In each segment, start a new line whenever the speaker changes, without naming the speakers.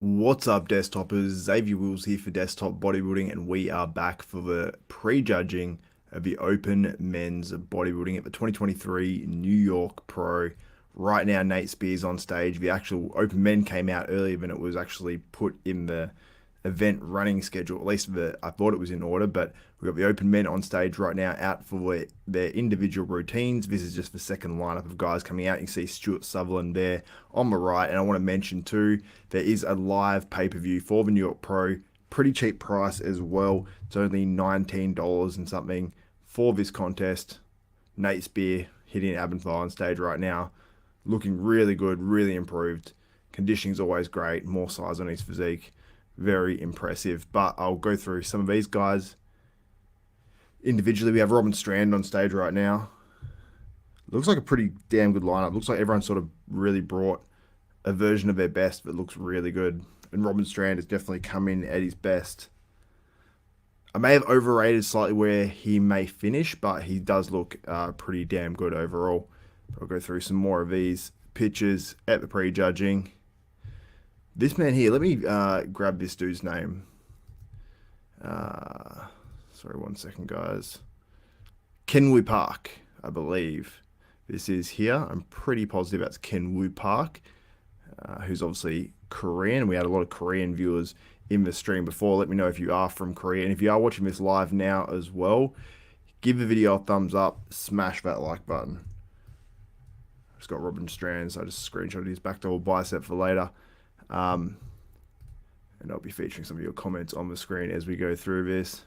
What's up, desktopers? Xavier Wills here for Desktop Bodybuilding, and we are back for the prejudging of the Open Men's Bodybuilding at the 2023 New York Pro. Right now, Nate Spears on stage. The actual Open Men came out earlier than it was actually put in the event running schedule. At least I thought it was in order, but we've got the Open Men on stage right now out for their individual routines. This is just the second lineup of guys coming out. You can see Stuart Sutherland there on the right. And I want to mention too, there is a live pay-per-view for the New York Pro. Pretty cheap price as well. It's only $19 and something for this contest. Nate Spear hitting Abbenthal on stage right now. Looking really good, really improved. Conditioning's always great. More size on his physique. Very impressive. But I'll go through some of these guys individually. We have Robin Strand on stage right now. Looks like a pretty damn good lineup. Looks like everyone sort of really brought a version of their best that looks really good. And Robin Strand has definitely come in at his best. I may have overrated slightly where he may finish, but he does look pretty damn good overall. I'll go through some more of these pictures at the prejudging. This man here, let me grab this dude's name. Sorry, 1 second, guys. Kenwoo Park, I believe. This is here. I'm pretty positive that's Kenwoo Park, who's obviously Korean. We had a lot of Korean viewers in the stream before. Let me know if you are from Korea. And if you are watching this live now as well, give the video a thumbs up, smash that like button. Just got Robin Strand, so I just screenshotted his back double bicep for later. And I'll be featuring some of your comments on the screen as we go through this.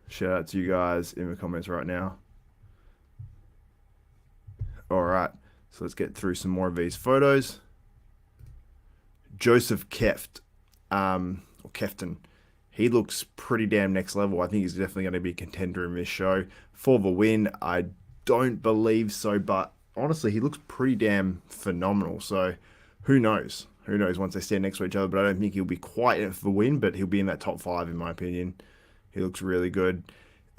Shout out to you guys in the comments right now. All right, so let's get through some more of these photos. Josef Kveton, he looks pretty damn next level. I think he's definitely going to be a contender in this show for the win. I don't believe so, but honestly, he looks pretty damn phenomenal. So who knows? Who knows once they stand next to each other? But I don't think he'll be quite in it for the win, but he'll be in that top 5 in my opinion. He looks really good.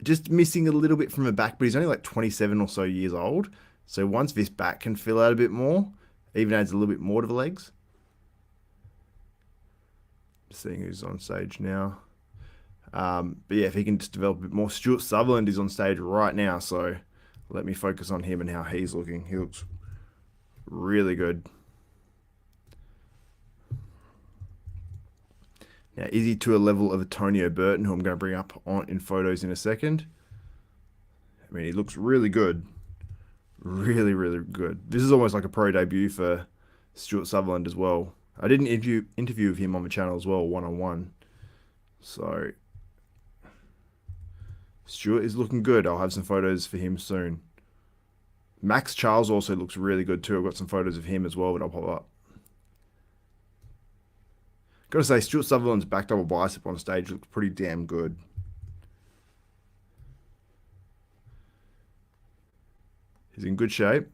Just missing a little bit from the back, but he's only like 27 or so years old. So once this back can fill out a bit more, even adds a little bit more to the legs. Seeing who's on stage now. But yeah, if he can just develop a bit more. Stuart Sutherland is on stage right now, so let me focus on him and how he's looking. He looks really good. Now, is he to a level of a Tonio Burton, who I'm going to bring up in photos in a second? I mean, he looks really good. Really, really good. This is almost like a pro debut for Stuart Sutherland as well. I did an interview with him on the channel as well, one-on-one. So, Stuart is looking good. I'll have some photos for him soon. Maxx Charles also looks really good too. I've got some photos of him as well that I'll pop up. Gotta say, Stuart Sutherland's back double bicep on stage looks pretty damn good. He's in good shape.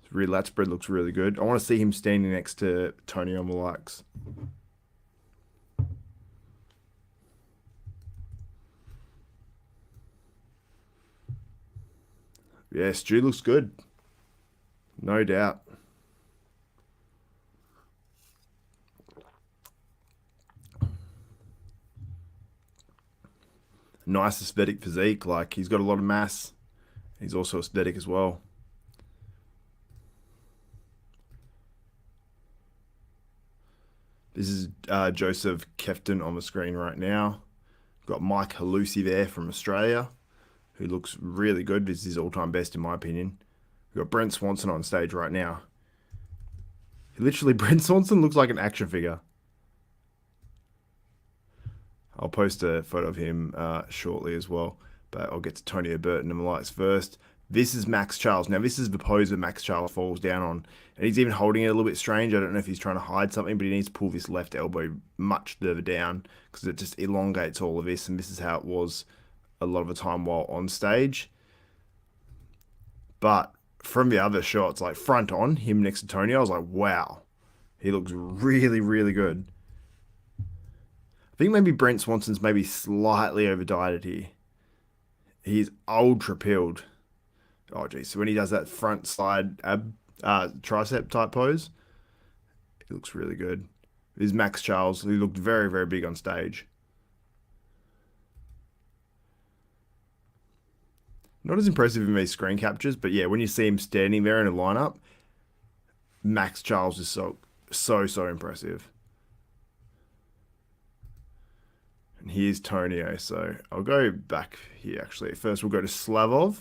His rear lat spread looks really good. I want to see him standing next to Tony on the likes. Yeah, Stu looks good. No doubt. Nice aesthetic physique. Like, he's got a lot of mass. He's also aesthetic as well. This is Josef Kveton on the screen right now. Got Mike Halusi there from Australia, who looks really good. This is his all-time best in my opinion. We've got Brent Swansen on stage right now. Literally, Brent Swansen looks like an action figure. I'll post a photo of him shortly as well, but I'll get to Tonio Burton and the lights first. This is Maxx Charles. Now, this is the pose that Maxx Charles falls down on, and he's even holding it a little bit strange. I don't know if he's trying to hide something, but he needs to pull this left elbow much further down because it just elongates all of this, and this is how it was a lot of the time while on stage. But from the other shots, like front on, him next to Tony, I was like, wow, he looks really, really good. I think maybe Brent Swansen's maybe slightly over-dieted here. He's ultra peeled. Oh, geez. So when he does that front slide ab tricep type pose. He looks really good. This is Maxx Charles. He looked very, very big on stage. Not as impressive in these screen captures, but yeah, when you see him standing there in a lineup, Maxx Charles is so impressive. And here's Tonio. So I'll go back here actually. First we'll go to Slavov.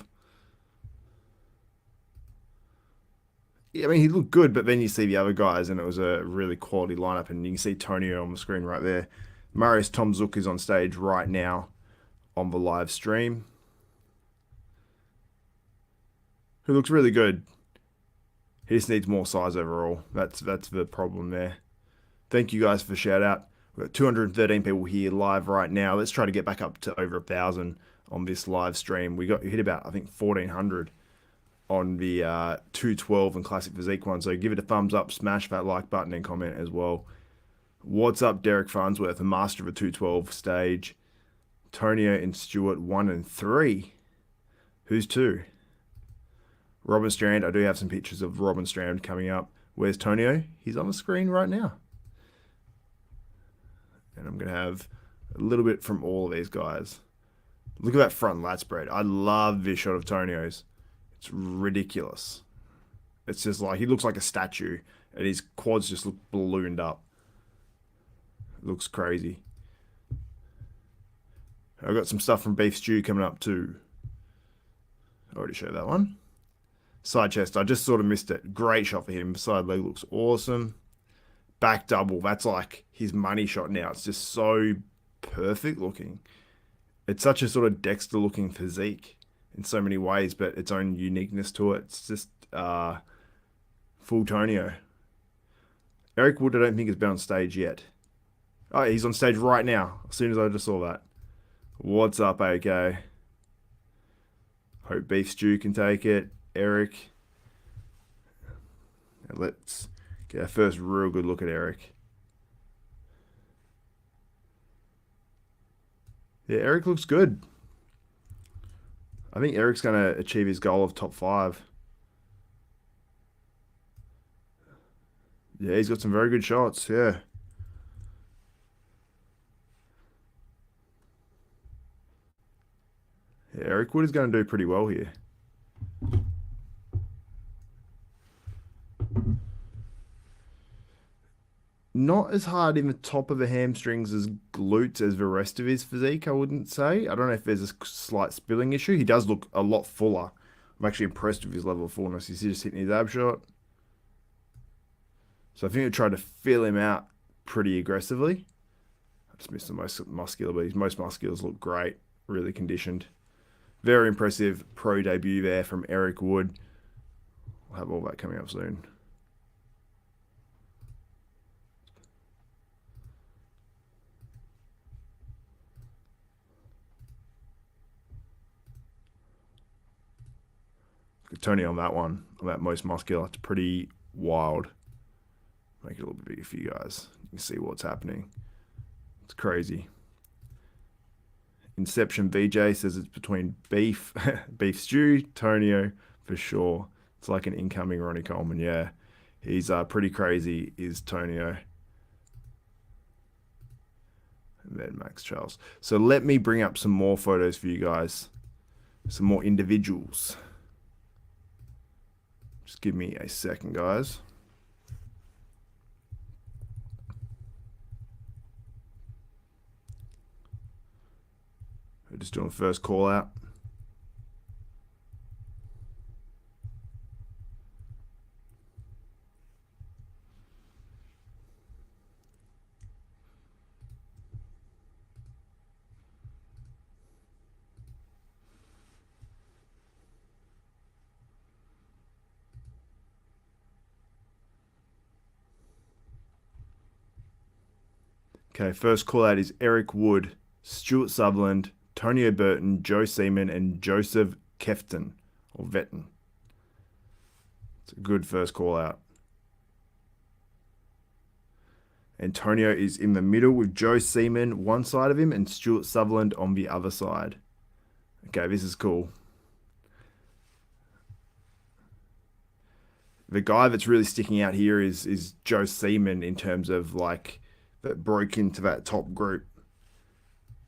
Yeah, I mean, he looked good, but then you see the other guys, and it was a really quality lineup. And you can see Tonio on the screen right there. Marius Tomzuk is on stage right now on the live stream, who looks really good. He just needs more size overall. That's the problem there. Thank you guys for the shout out. We've got 213 people here live right now. Let's try to get back up to over 1,000 on this live stream. We hit about, I think, 1,400 on the 212 and Classic Physique one. So give it a thumbs up, smash that like button, and comment as well. What's up, Derek Farnsworth, a master of a 212 stage. Tonio and Stuart 1 and 3. Who's 2? Robin Strand. I do have some pictures of Robin Strand coming up. Where's Tonio? He's on the screen right now. And I'm going to have a little bit from all of these guys. Look at that front lat spread. I love this shot of Tonio's. It's ridiculous. It's just like, he looks like a statue, and his quads just look ballooned up. It looks crazy. I've got some stuff from Beef Stew coming up too. I already showed that one. Side chest, I just sort of missed it. Great shot for him. Side leg looks awesome. Back double, that's like his money shot now. It's just so perfect looking. It's such a sort of Dexter looking physique in so many ways, but its own uniqueness to it. It's just full Tonio. Eric Wood, I don't think has been on stage yet. Oh, he's on stage right now, as soon as I just saw that. What's up, AK? Hope Beef Stew can take it. Eric. And let's get our first real good look at Eric. Yeah, Eric looks good. I think Eric's going to achieve his goal of top 5. Yeah, he's got some very good shots, yeah. Yeah, Eric Wood is going to do pretty well here. Not as hard in the top of the hamstrings as glutes as the rest of his physique, I wouldn't say. I don't know if there's a slight spilling issue. He does look a lot fuller. I'm actually impressed with his level of fullness. He's just hitting his ab shot. So I think I tried to fill him out pretty aggressively. I just missed the most muscular, but his most musculars look great. Really conditioned. Very impressive pro debut there from Eric Wood. We'll have all that coming up soon. Tony on that one, on that most muscular. It's pretty wild. Make it a little bit bigger for you guys. You can see what's happening. It's crazy. Inception VJ says it's between Beef Stew, Tonio, for sure. It's like an incoming Ronnie Coleman. Yeah, he's pretty crazy, is Tonio. And then Maxx Charles. So let me bring up some more photos for you guys. Some more individuals. Just give me a second, guys. We're just doing the first call out. Okay, first call out is Eric Wood, Stuart Sutherland, Tonio Burton, Joe Seeman, and Josef Kveton, or Veton. It's a good first call out. Antonio is in the middle with Joe Seeman one side of him and Stuart Sutherland on the other side. Okay, this is cool. The guy that's really sticking out here is Joe Seeman in terms of like that broke into that top group.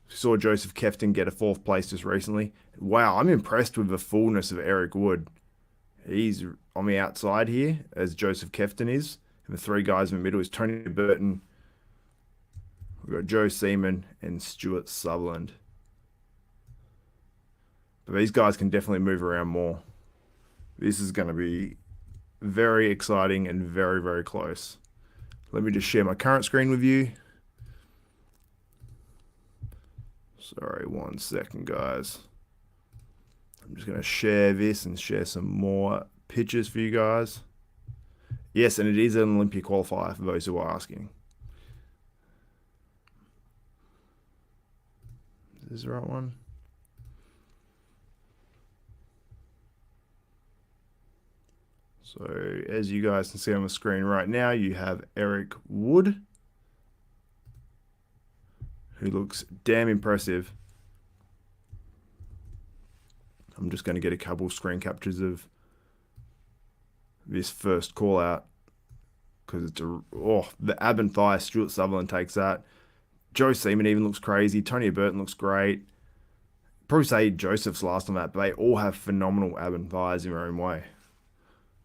Saw Josef Kveton get a fourth place just recently. Wow, I'm impressed with the fullness of Eric Wood. He's on the outside here, as Josef Kveton is. And the three guys in the middle is Tonio Burton. We've got Joe Seeman and Stuart Sutherland. But these guys can definitely move around more. This is going to be very exciting and very, very close. Let me just share my current screen with you. Sorry, 1 second, guys. I'm just going to share this and share some more pictures for you guys. Yes, and it is an Olympia qualifier for those who are asking. Is this the right one? So, as you guys can see on the screen right now, you have Eric Wood, who looks damn impressive. I'm just going to get a couple screen captures of this first call out because it's the ab and thigh. Stuart Sutherland takes that. Joe Seeman even looks crazy. Tonio Burton looks great. Probably say Joseph's last on that, but they all have phenomenal ab and thighs in their own way.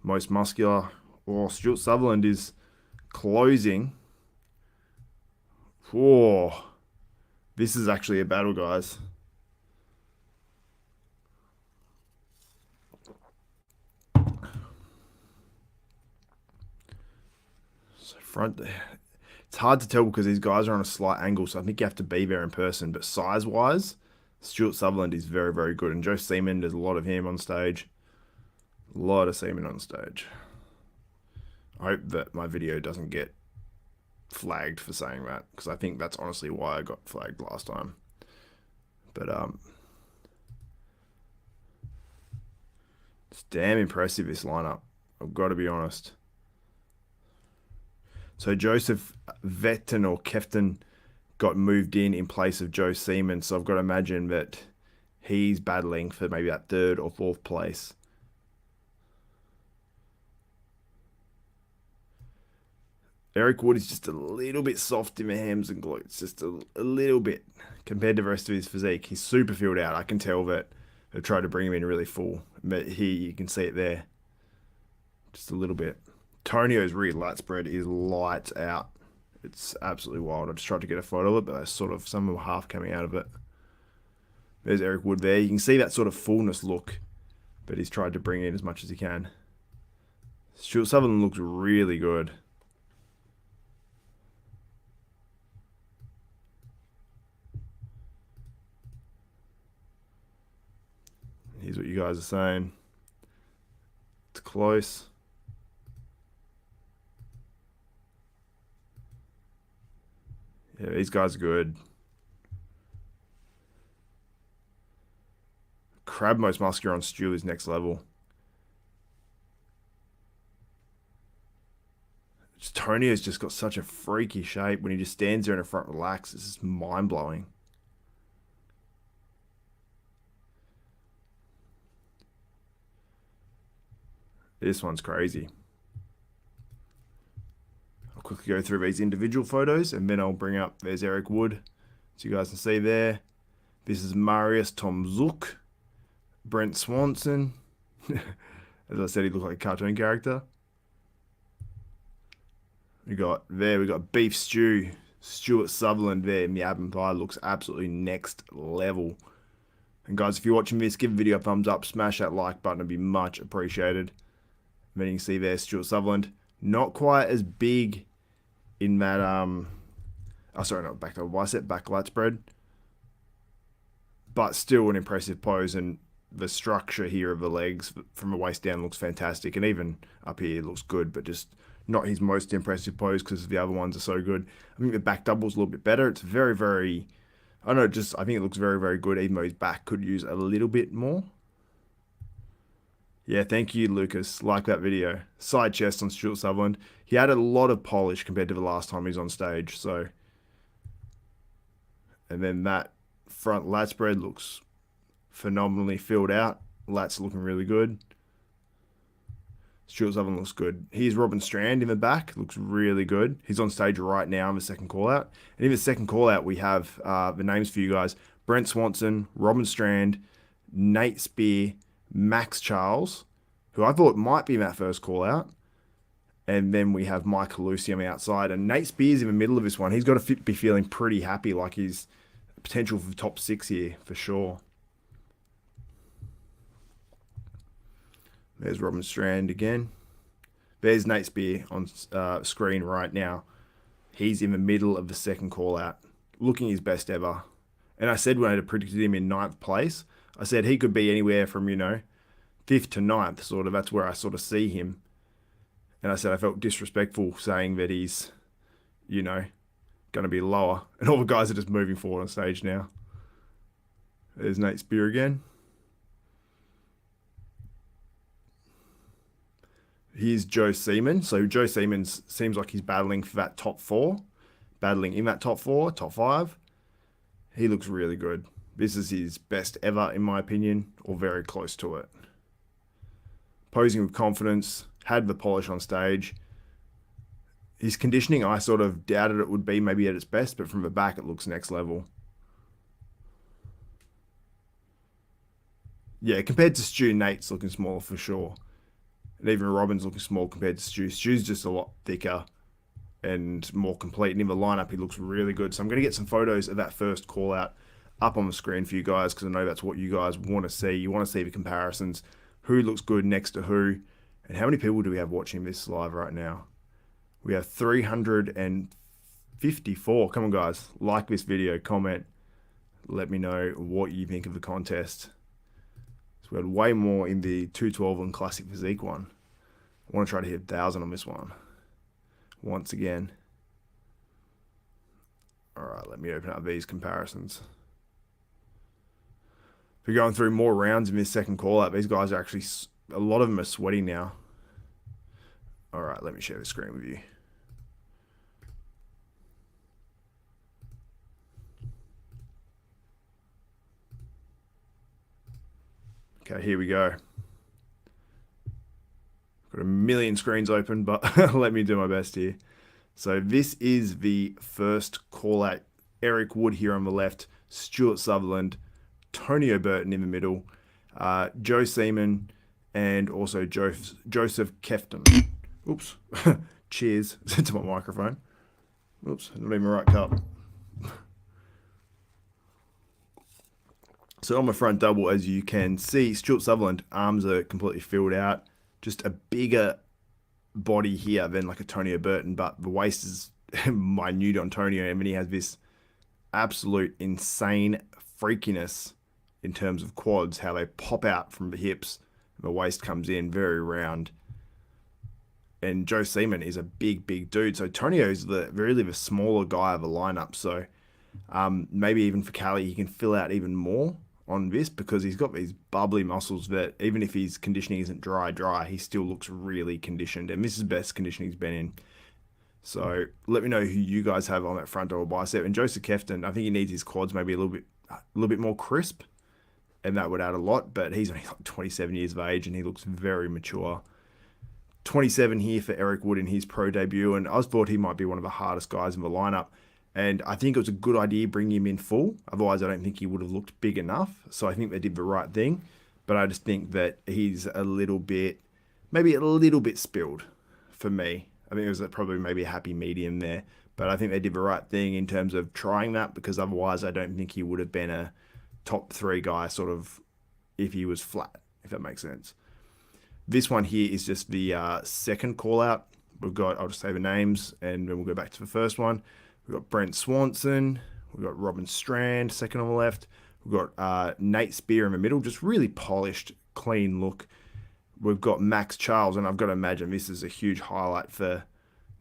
Most muscular. Stuart Sutherland is closing. This is actually a battle, guys. So front there. It's hard to tell because these guys are on a slight angle, so I think you have to be there in person. But size-wise, Stuart Sutherland is very, very good. And Joe Seeman, there's a lot of him on stage. A lot of Seeman on stage. I hope that my video doesn't get flagged for saying that, because I think that's honestly why I got flagged last time. But it's damn impressive, this lineup. I've got to be honest. So Josef Kveton or Kveton got moved in place of Joe Seeman, so I've got to imagine that he's battling for maybe that third or fourth place. Eric Wood is just a little bit soft in the hams and glutes, just a little bit compared to the rest of his physique. He's super filled out. I can tell that they've tried to bring him in really full, but here you can see it there, just a little bit. Tonio's rear lat spread is lights out. It's absolutely wild. I just tried to get a photo of it, but sort of some of half coming out of it. There's Eric Wood there. You can see that sort of fullness look, but he's tried to bring in as much as he can. Stuart Sutherland looks really good. Here's what you guys are saying. It's close. Yeah, these guys are good. Crab most muscular on Stu is next level. Tonio's just got such a freaky shape. When he just stands there in the front relaxed, it's just mind-blowing. This one's crazy. I'll quickly go through these individual photos and then I'll bring up, there's Eric Wood, so you guys can see there. This is Marius Tomzuk, Brent Swansen. As I said, he looked like a cartoon character. We got Beef Stew, Stuart Sutherland there in the ab and thigh, looks absolutely next level. And guys, if you're watching this, give the video a thumbs up, smash that like button, it'd be much appreciated. And then you can see there, Stuart Sutherland, not quite as big in that, not back to bicep, back lat spread, but still an impressive pose, and the structure here of the legs from the waist down looks fantastic, and even up here looks good, but just not his most impressive pose because the other ones are so good. I think the back double's a little bit better. It's very, very, I don't know, I think it looks very, very good, even though his back could use a little bit more. Yeah, thank you, Lucas. Like that video. Side chest on Stuart Sutherland. He had a lot of polish compared to the last time he was on stage. So, and then that front lat spread looks phenomenally filled out. Lats looking really good. Stuart Sutherland looks good. Here's Robin Strand in the back. Looks really good. He's on stage right now in the second call out. And in the second call out, we have the names for you guys. Brent Swansen, Robin Strand, Nate Spear, Maxx Charles, who I thought might be in that first call out. And then we have Mike Lucy on the outside. And Nate Spear's in the middle of this one. He's got to be feeling pretty happy, like he's potential for top 6 here for sure. There's Robin Strand again. There's Nate Spear on screen right now. He's in the middle of the second call out, looking his best ever. And I said when I had predicted him in 9th place, I said he could be anywhere from, 5th to 9th, sort of. That's where I sort of see him. And I said I felt disrespectful saying that he's, going to be lower. And all the guys are just moving forward on stage now. There's Nate Spear again. Here's Joe Seeman. So Joe Seeman seems like he's battling for that top 4. Battling in that top 4, top 5. He looks really good. This is his best ever, in my opinion, or very close to it. Posing with confidence, had the polish on stage. His conditioning, I sort of doubted it would be maybe at its best, but from the back, it looks next level. Yeah, compared to Stu, Nate's looking smaller for sure. And even Robin's looking small compared to Stu. Stu's just a lot thicker and more complete. And in the lineup, he looks really good. So I'm going to get some photos of that first call out up on the screen for you guys, because I know that's what you guys want to see. You want to see the comparisons. Who looks good next to who. And how many people do we have watching this live right now? We have 354. Come on, guys. Like this video. Comment. Let me know what you think of the contest. So we had way more in the 212 and Classic Physique one. I want to try to hit 1,000 on this one. Once again. All right, let me open up these comparisons. We're going through more rounds in this second call out. These guys are actually, a lot of them are sweating now. All right, let me share the screen with you. Okay, here we go. Got a million screens open, but let me do my best here. So this is the first call out. Eric Wood here on the left, Stuart Sutherland, Tonio Burton in the middle, Joe Seeman, and also Josef Kveton. Oops. Cheers to my microphone. Oops, not even the right cup. So on my front double, as you can see, Stuart Sutherland, arms are completely filled out. Just a bigger body here than like a Tonio Burton, but the waist is minute on Tonio, and then he has this absolute insane freakiness in terms of quads, how they pop out from the hips. The waist comes in very round. And Joe Seeman is a big, big dude. So Tonio is really the smaller guy of the lineup. So maybe even for Cali, he can fill out even more on this, because he's got these bubbly muscles that even if his conditioning isn't dry, he still looks really conditioned. And this is the best conditioning he's been in. So let me know who you guys have on that front double bicep. And Josef Kveton, I think he needs his quads maybe a little bit more crisp, and that would add a lot. But he's only like 27 years of age, and he looks very mature. 27 here for Eric Wood in his pro debut, and I thought he might be one of the hardest guys in the lineup. And I think it was a good idea bringing him in full. Otherwise, I don't think he would have looked big enough. So I think they did the right thing. But I just think that he's maybe a little bit spilled for me. I think it was probably maybe a happy medium there. But I think they did the right thing in terms of trying that, because otherwise I don't think he would have been a top 3 guy sort of if he was flat, if that makes sense. This one here is just the second call out. I'll just say the names and then we'll go back to the first one. We've got Brent Swansen. We've got Robin Strand, second on the left. We've got Nate Spear in the middle, just really polished, clean look. We've got Maxx Charles, and I've got to imagine this is a huge highlight for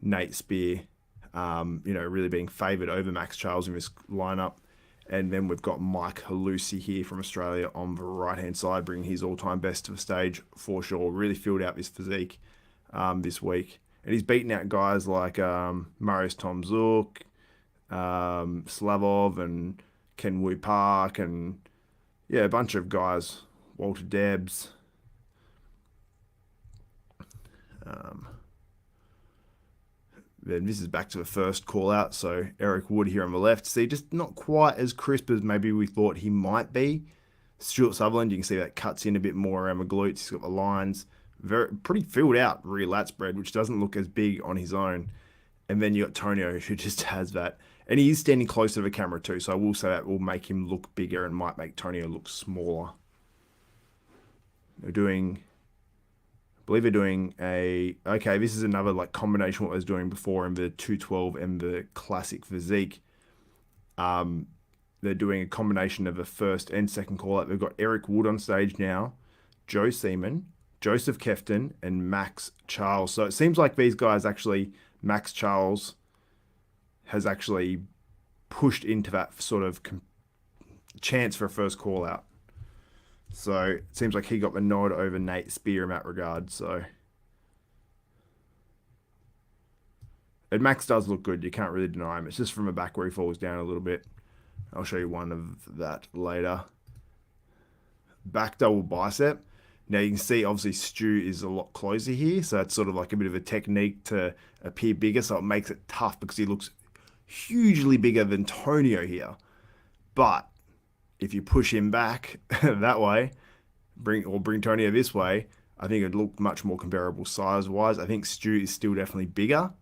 Nate Spear, really being favoured over Maxx Charles in this lineup. And then we've got Mike Lucy here from Australia on the right-hand side, bringing his all-time best to the stage for sure. Really filled out this physique this week. And he's beaten out guys like Marius Tom Zook, Slavov and Ken Woo Park, and yeah, a bunch of guys, Walter Debs. Then this is back to the first call out. So Eric Wood here on the left. See, just not quite as crisp as maybe we thought he might be. Stuart Sutherland, you can see that cuts in a bit more around the glutes. He's got the lines. Pretty filled out rear lat spread, which doesn't look as big on his own. And then you got Tonio, who just has that. And he is standing close to the camera too, so I will say that will make him look bigger and might make Tonio look smaller. They're doing, I believe they're doing okay, this is another like combination of what I was doing before in the 212 and the classic physique. They're doing a combination of the first and second call out. They've got Eric Wood on stage now, Joe Seeman, Josef Kveton, and Maxx Charles. So it seems like these guys actually, Maxx Charles has actually pushed into that sort of chance for a first call out. So it seems like he got the nod over Nate Spear in that regard. So, and Max does look good. You can't really deny him. It's just from the back where he falls down a little bit. I'll show you one of that later. Back double bicep. Now you can see obviously Stu is a lot closer here. So it's sort of like a bit of a technique to appear bigger. So it makes it tough because he looks hugely bigger than Tonio here. But if you push him back that way, bring Tonio this way, I think it'd look much more comparable size-wise. I think Stu is still definitely bigger,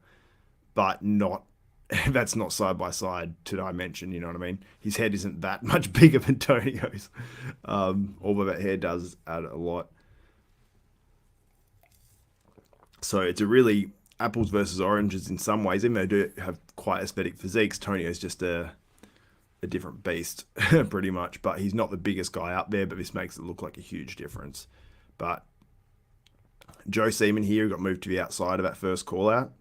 but not, that's not side by side to dimension, you know what I mean? His head isn't that much bigger than Tonio's, although that hair does add a lot. So it's a really apples versus oranges in some ways. Even though they do have quite aesthetic physiques, Tonio's just a different beast, pretty much. But he's not the biggest guy up there, but this makes it look like a huge difference. But Joe Seeman here got moved to the outside of that first call out,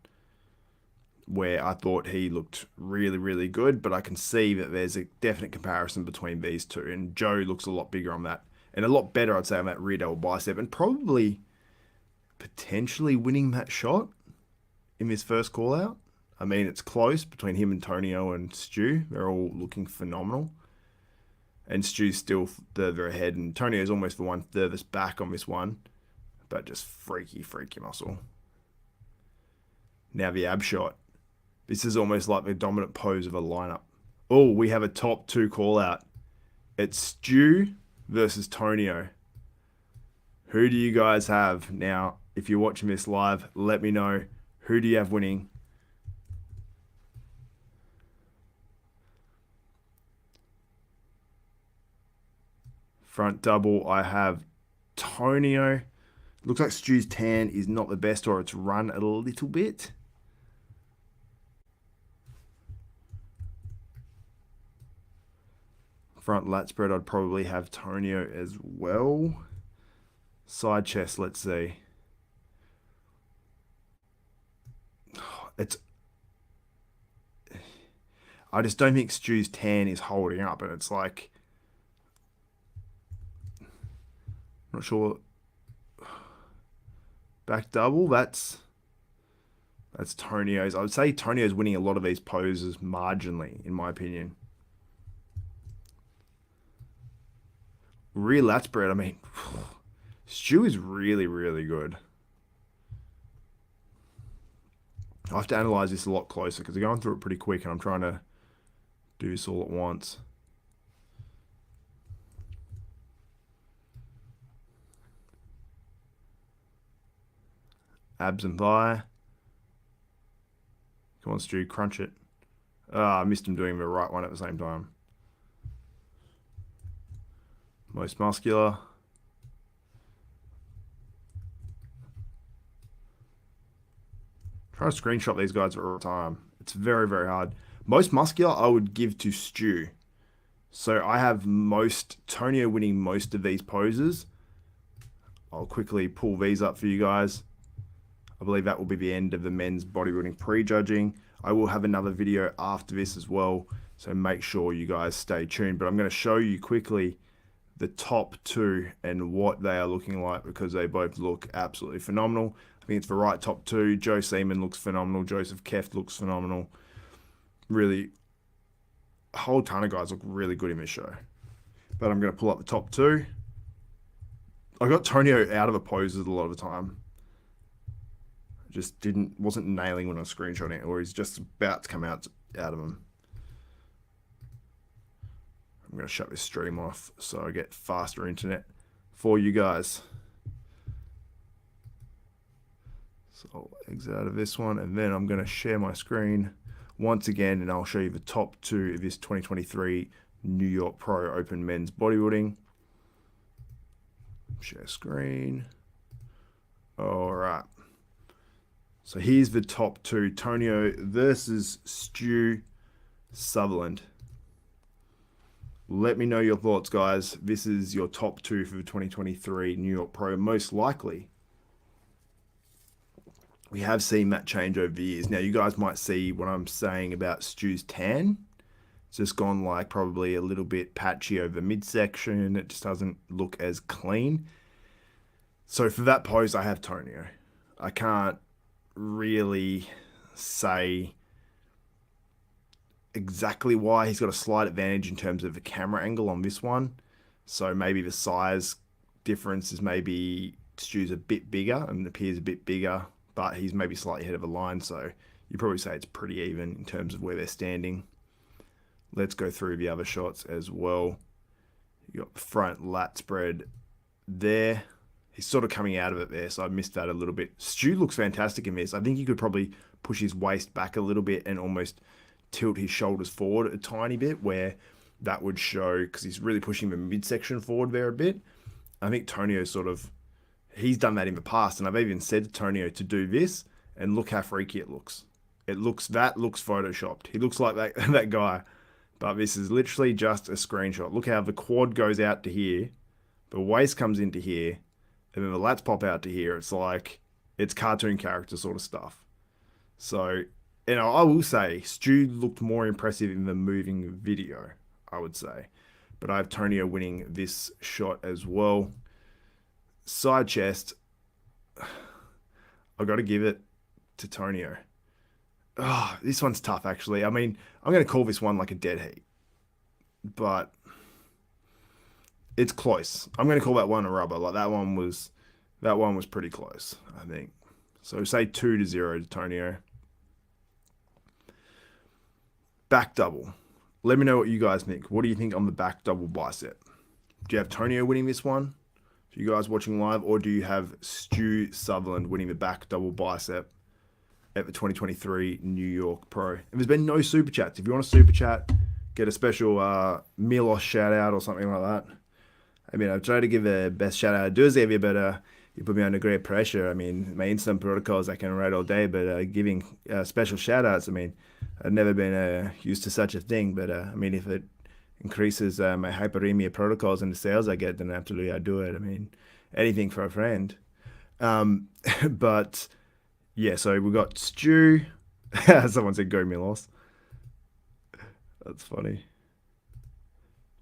where I thought he looked really, really good, but I can see that there's a definite comparison between these two, and Joe looks a lot bigger on that, and a lot better, I'd say, on that rear double bicep, and probably potentially winning that shot in this first call out. I mean, it's close between him and Tonio and Stu. They're all looking phenomenal. And Stu's still further ahead, and Tonio's almost the one furthest back on this one. But just freaky muscle. Now the ab shot. This is almost like the dominant pose of a lineup. Oh, we have a top two call out. It's Stu versus Tonio. Who do you guys have? Now, if you're watching this live, let me know. Who do you have winning? Front double, I have Tonio. Looks like Stu's tan is not the best, or it's run a little bit. Front lat spread, I'd probably have Tonio as well. Side chest, let's see. I just don't think Stu's tan is holding up, and it's like, not sure. Back double, that's Tonio's. I would say Tonio's winning a lot of these poses marginally, in my opinion. Rear lat spread, I mean, Stu is really, really good. I have to analyze this a lot closer because I'm going through it pretty quick and I'm trying to do this all at once. Abs and thigh. Come on, Stu, crunch it. I missed him doing the right one at the same time. Most muscular. Try to screenshot these guys all the time. It's very, very hard. Most muscular, I would give to Stu. So I have Tonio winning most of these poses. I'll quickly pull these up for you guys. I believe that will be the end of the men's bodybuilding prejudging. I will have another video after this as well, so make sure you guys stay tuned. But I'm going to show you quickly the top two and what they are looking like, because they both look absolutely phenomenal. I think it's the right top two. Joe Seeman looks phenomenal. Josef Kveton looks phenomenal. Really, a whole ton of guys look really good in this show. But I'm going to pull up the top two. I got Tonio out of the poses a lot of the time. Just wasn't nailing when I was screenshotting it, or he's just about to come out of him. I'm going to shut this stream off so I get faster internet for you guys. So I'll exit out of this one, and then I'm going to share my screen once again, and I'll show you the top 2 of this 2023 New York Pro Open Men's Bodybuilding. Share screen. All right. So here's the top 2. Tonio versus Stuart Sutherland. Let me know your thoughts, guys. This is your top 2 for the 2023 New York Pro. Most likely, we have seen that change over the years. Now, you guys might see what I'm saying about Stu's tan. It's just gone like probably a little bit patchy over the midsection. It just doesn't look as clean. So for that pose, I have Tonio. I can't really say exactly why. He's got a slight advantage in terms of the camera angle on this one. So maybe the size difference is maybe Stu's a bit bigger and appears a bit bigger, but he's maybe slightly ahead of a line. So you probably say it's pretty even in terms of where they're standing. Let's go through the other shots as well. You got the front lat spread there. He's sort of coming out of it there, so I missed that a little bit. Stu looks fantastic in this. I think he could probably push his waist back a little bit and almost tilt his shoulders forward a tiny bit, where that would show, because he's really pushing the midsection forward there a bit. I think Tonio he's done that in the past, and I've even said to Tonio to do this, and look how freaky it looks. That looks photoshopped. He looks like that guy, but this is literally just a screenshot. Look how the quad goes out to here, the waist comes into here, and then the lats pop out to here. It's like, it's cartoon character sort of stuff. So, I will say, Stu looked more impressive in the moving video, I would say. But I have Tonio winning this shot as well. Side chest, I've got to give it to Tonio. Oh, this one's tough, actually. I mean, I'm going to call this one like a dead heat. But it's close. I'm going to call that one a rubber. Like that one was pretty close, I think. So say 2-0 to Tonio. Back double. Let me know what you guys think. What do you think on the back double bicep? Do you have Tonio winning this one? For you guys watching live, or do you have Stuart Sutherland winning the back double bicep at the 2023 New York Pro? And there's been no super chats. If you want a super chat, get a special Milos shout out or something like that. I mean, I've tried to give the best shout out I do, Xavier, but you put me under great pressure. I mean, my instant protocols I can write all day, but giving special shout outs, I mean, I've never been used to such a thing. But I mean, if it increases my hyperemia protocols and the sales I get, then absolutely I do it. I mean, anything for a friend. But yeah, so we got Stu. Someone said go Milos. That's funny.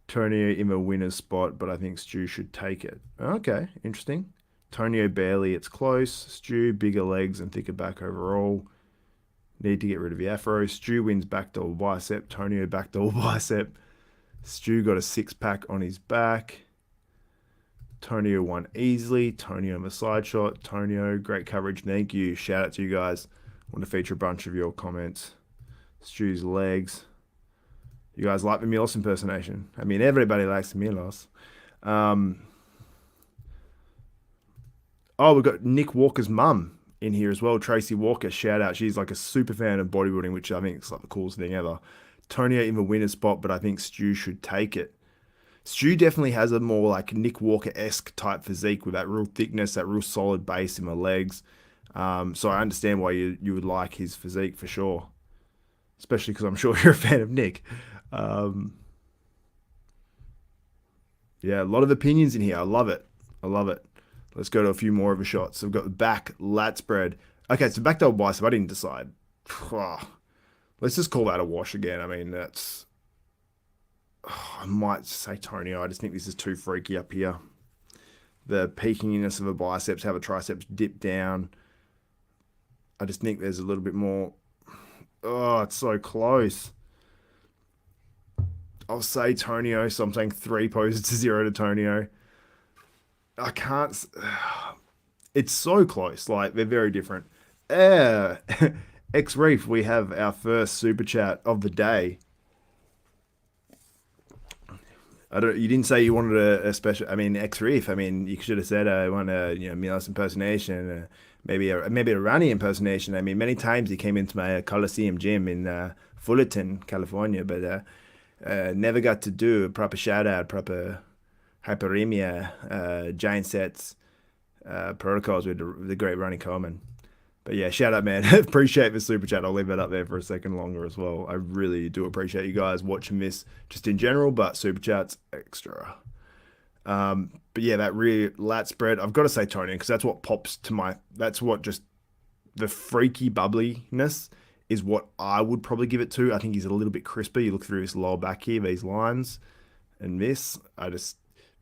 Tonio in the winner's spot, but I think Stu should take it. Okay, interesting. Tonio barely, it's close. Stu, bigger legs and thicker back overall. Need to get rid of the afro. Stu wins back double bicep. Tonio back double bicep. Stu got a 6-pack on his back. Tonio won easily. Tonio on the side shot. Tonio, great coverage. Thank you. Shout out to you guys. Want to feature a bunch of your comments. Stu's legs. You guys like the Milos impersonation? I mean, everybody likes the Milos. Oh, we've got Nick Walker's mum in here as well. Tracy Walker, shout out. She's like a super fan of bodybuilding, which I think is like the coolest thing ever. Tonio in the winner's spot, but I think Stu should take it. Stu definitely has a more like Nick Walker-esque type physique with that real thickness, that real solid base in the legs. So I understand why you would like his physique for sure. Especially because I'm sure you're a fan of Nick. Yeah, a lot of opinions in here. I love it. I love it. Let's go to a few more of the shots. So we've got the back lat spread. Okay, so back double bicep. I didn't decide. Let's just call that a wash again. I mean, that's... I might say Tonio. I just think this is too freaky up here. The peakiness of the biceps, how the triceps dip down. I just think there's a little bit more... Oh, it's so close. I'll say Tonio, so I'm saying 3 poses to 0 to Tonio. I can't... It's so close. Like, they're very different. Uh, X Reef, we have our first super chat of the day. I don't. You didn't say you wanted a special. I mean, X Reef. I mean, you should have said I want a Milos impersonation, maybe a Rani impersonation. I mean, many times he came into my Coliseum gym in Fullerton, California, but never got to do a proper shout out, proper hyperemia, giant sets, protocols with the great Ronnie Coleman. But yeah, shout out, man. Appreciate the super chat. I'll leave that up there for a second longer as well. I really do appreciate you guys watching this just in general, but super chats extra. But yeah, that really lat spread. I've got to say Tony, because that's what pops to my. That's what just the freaky bubbliness is what I would probably give it to. I think he's a little bit crisper. You look through his lower back here, these lines, and this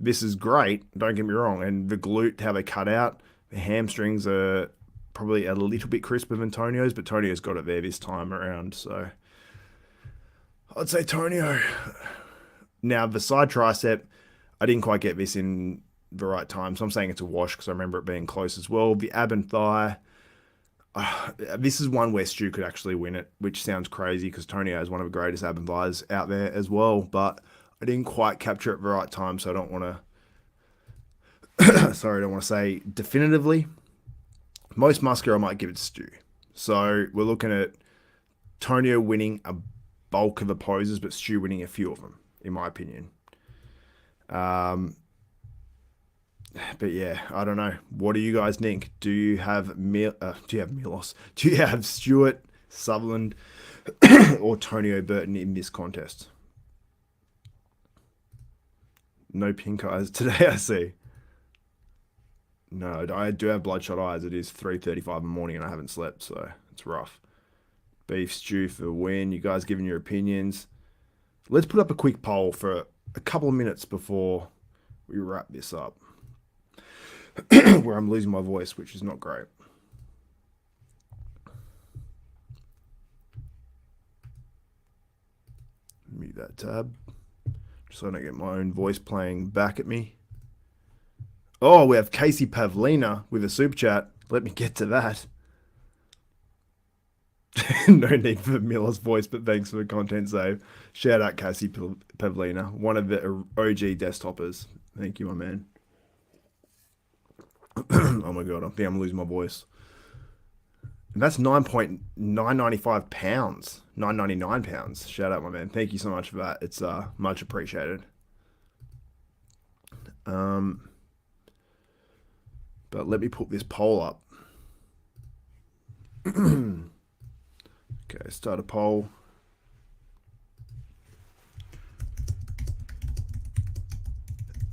is great. Don't get me wrong. And the glute, how they cut out, the hamstrings are probably a little bit crisper than Tonio's, but Tonio's got it there this time around. So I'd say Tonio. Now the side tricep, I didn't quite get this in the right time, so I'm saying it's a wash because I remember it being close as well. The ab and thigh, this is one where Stu could actually win it, which sounds crazy because Tonio is one of the greatest ab and thighs out there as well, but I didn't quite capture it at the right time, so I don't want to sorry, I don't want to say definitively. Most muscular, I might give it to Stu. So we're looking at Tonio winning a bulk of the poses, but Stu winning a few of them, in my opinion. But yeah, I don't know. What do you guys think? Do you have Milos? Do you have Stuart Sutherland or Tonio Burton in this contest? No pink eyes today, I see. No, I do have bloodshot eyes. It is 3:35 in the morning and I haven't slept, so it's rough. Beef stew for the win. You guys giving your opinions. Let's put up a quick poll for a couple of minutes before we wrap this up. Where I'm losing my voice, which is not great. Mute that tab. Just so I don't get my own voice playing back at me. Oh, we have Casey Pavlina with a super chat. Let me get to that. No need for Miller's voice, but thanks for the content save. Shout out Casey Pavlina, one of the OG desktopers. Thank you, my man. Oh my god, I think I'm losing my voice. And that's 9.995 pounds. 999 pounds. Shout out, my man. Thank you so much for that. It's much appreciated. But let me put this poll up. Okay, start a poll.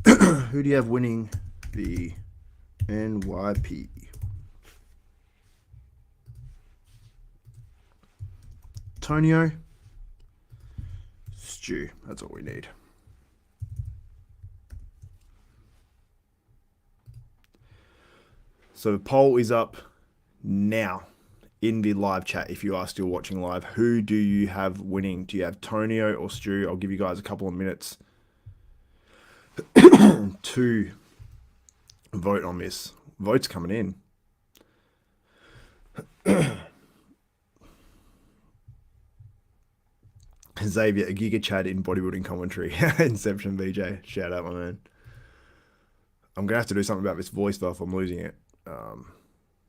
Who do you have winning the NYP? Tonio? Stu. That's all we need. So the poll is up now in the live chat. If you are still watching live, who do you have winning? Do you have Tonio or Stu? I'll give you guys a couple of minutes to vote on this. Votes coming in. Xavier, a Giga Chad in bodybuilding commentary. Inception VJ. Shout out, my man. I'm going to have to do something about this voice though if I'm losing it.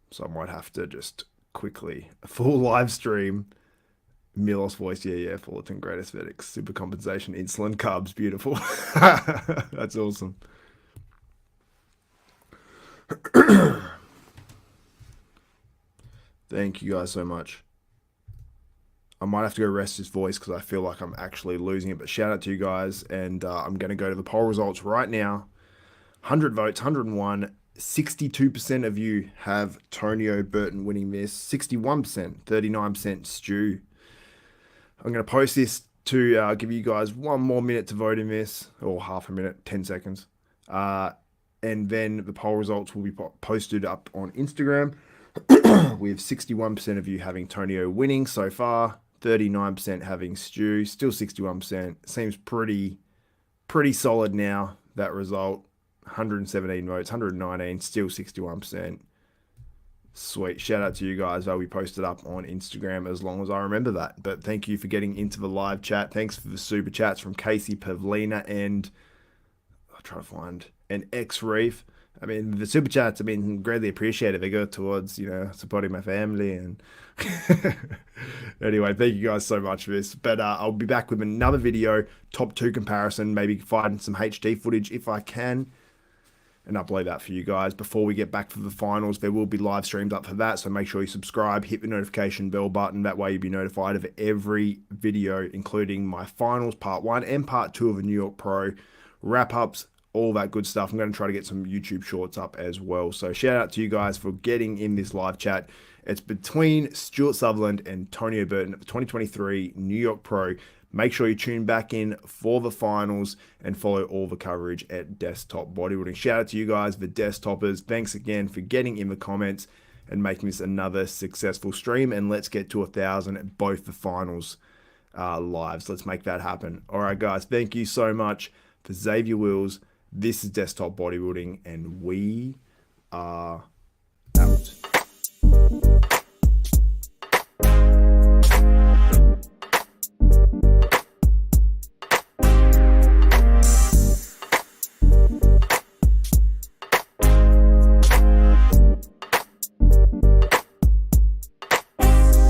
So I might have to just quickly, a full live stream. Milos voice, yeah, Fullerton, great aesthetics, super compensation, insulin, carbs, beautiful. That's awesome. Thank you guys so much. I might have to go rest his voice because I feel like I'm actually losing it. But shout out to you guys. And I'm going to go to the poll results right now. 100 votes, 101. 62% of you have Tonio Burton winning this. 61%, 39% Stu. I'm going to post this to give you guys one more minute to vote in this. Or half a minute, 10 seconds. And then the poll results will be posted up on Instagram. With 61% of you having Tonio winning so far, 39% having Stu, still 61%. Seems pretty solid now, that result. 117 votes, 119, still 61%. Sweet. Shout out to you guys. I'll be posted up on Instagram as long as I remember that. But thank you for getting into the live chat. Thanks for the super chats from Casey Pavlina and I'll try to find an X Reef. I mean, the super chats have been greatly appreciated. They go towards, supporting my family. And anyway, thank you guys so much for this. But I'll be back with another video, top 2 comparison, maybe finding some HD footage if I can, and upload that for you guys before we get back for the finals. There will be live streams up for that, so make sure you subscribe, hit the notification bell button. That way you'll be notified of every video, including my finals, part 1 and part 2 of the New York Pro, wrap-ups, all that good stuff. I'm going to try to get some YouTube shorts up as well. So shout out to you guys for getting in this live chat. It's between Stuart Sutherland and Tonio Burton at the 2023 New York Pro. Make sure you tune back in for the finals and follow all the coverage at Desktop Bodybuilding. Shout out to you guys, the Desktoppers. Thanks again for getting in the comments and making this another successful stream. And let's get to 1,000 at both the finals lives. Let's make that happen. All right, guys. Thank you so much. For Xavier Wills, this is Desktop Bodybuilding, and we are out.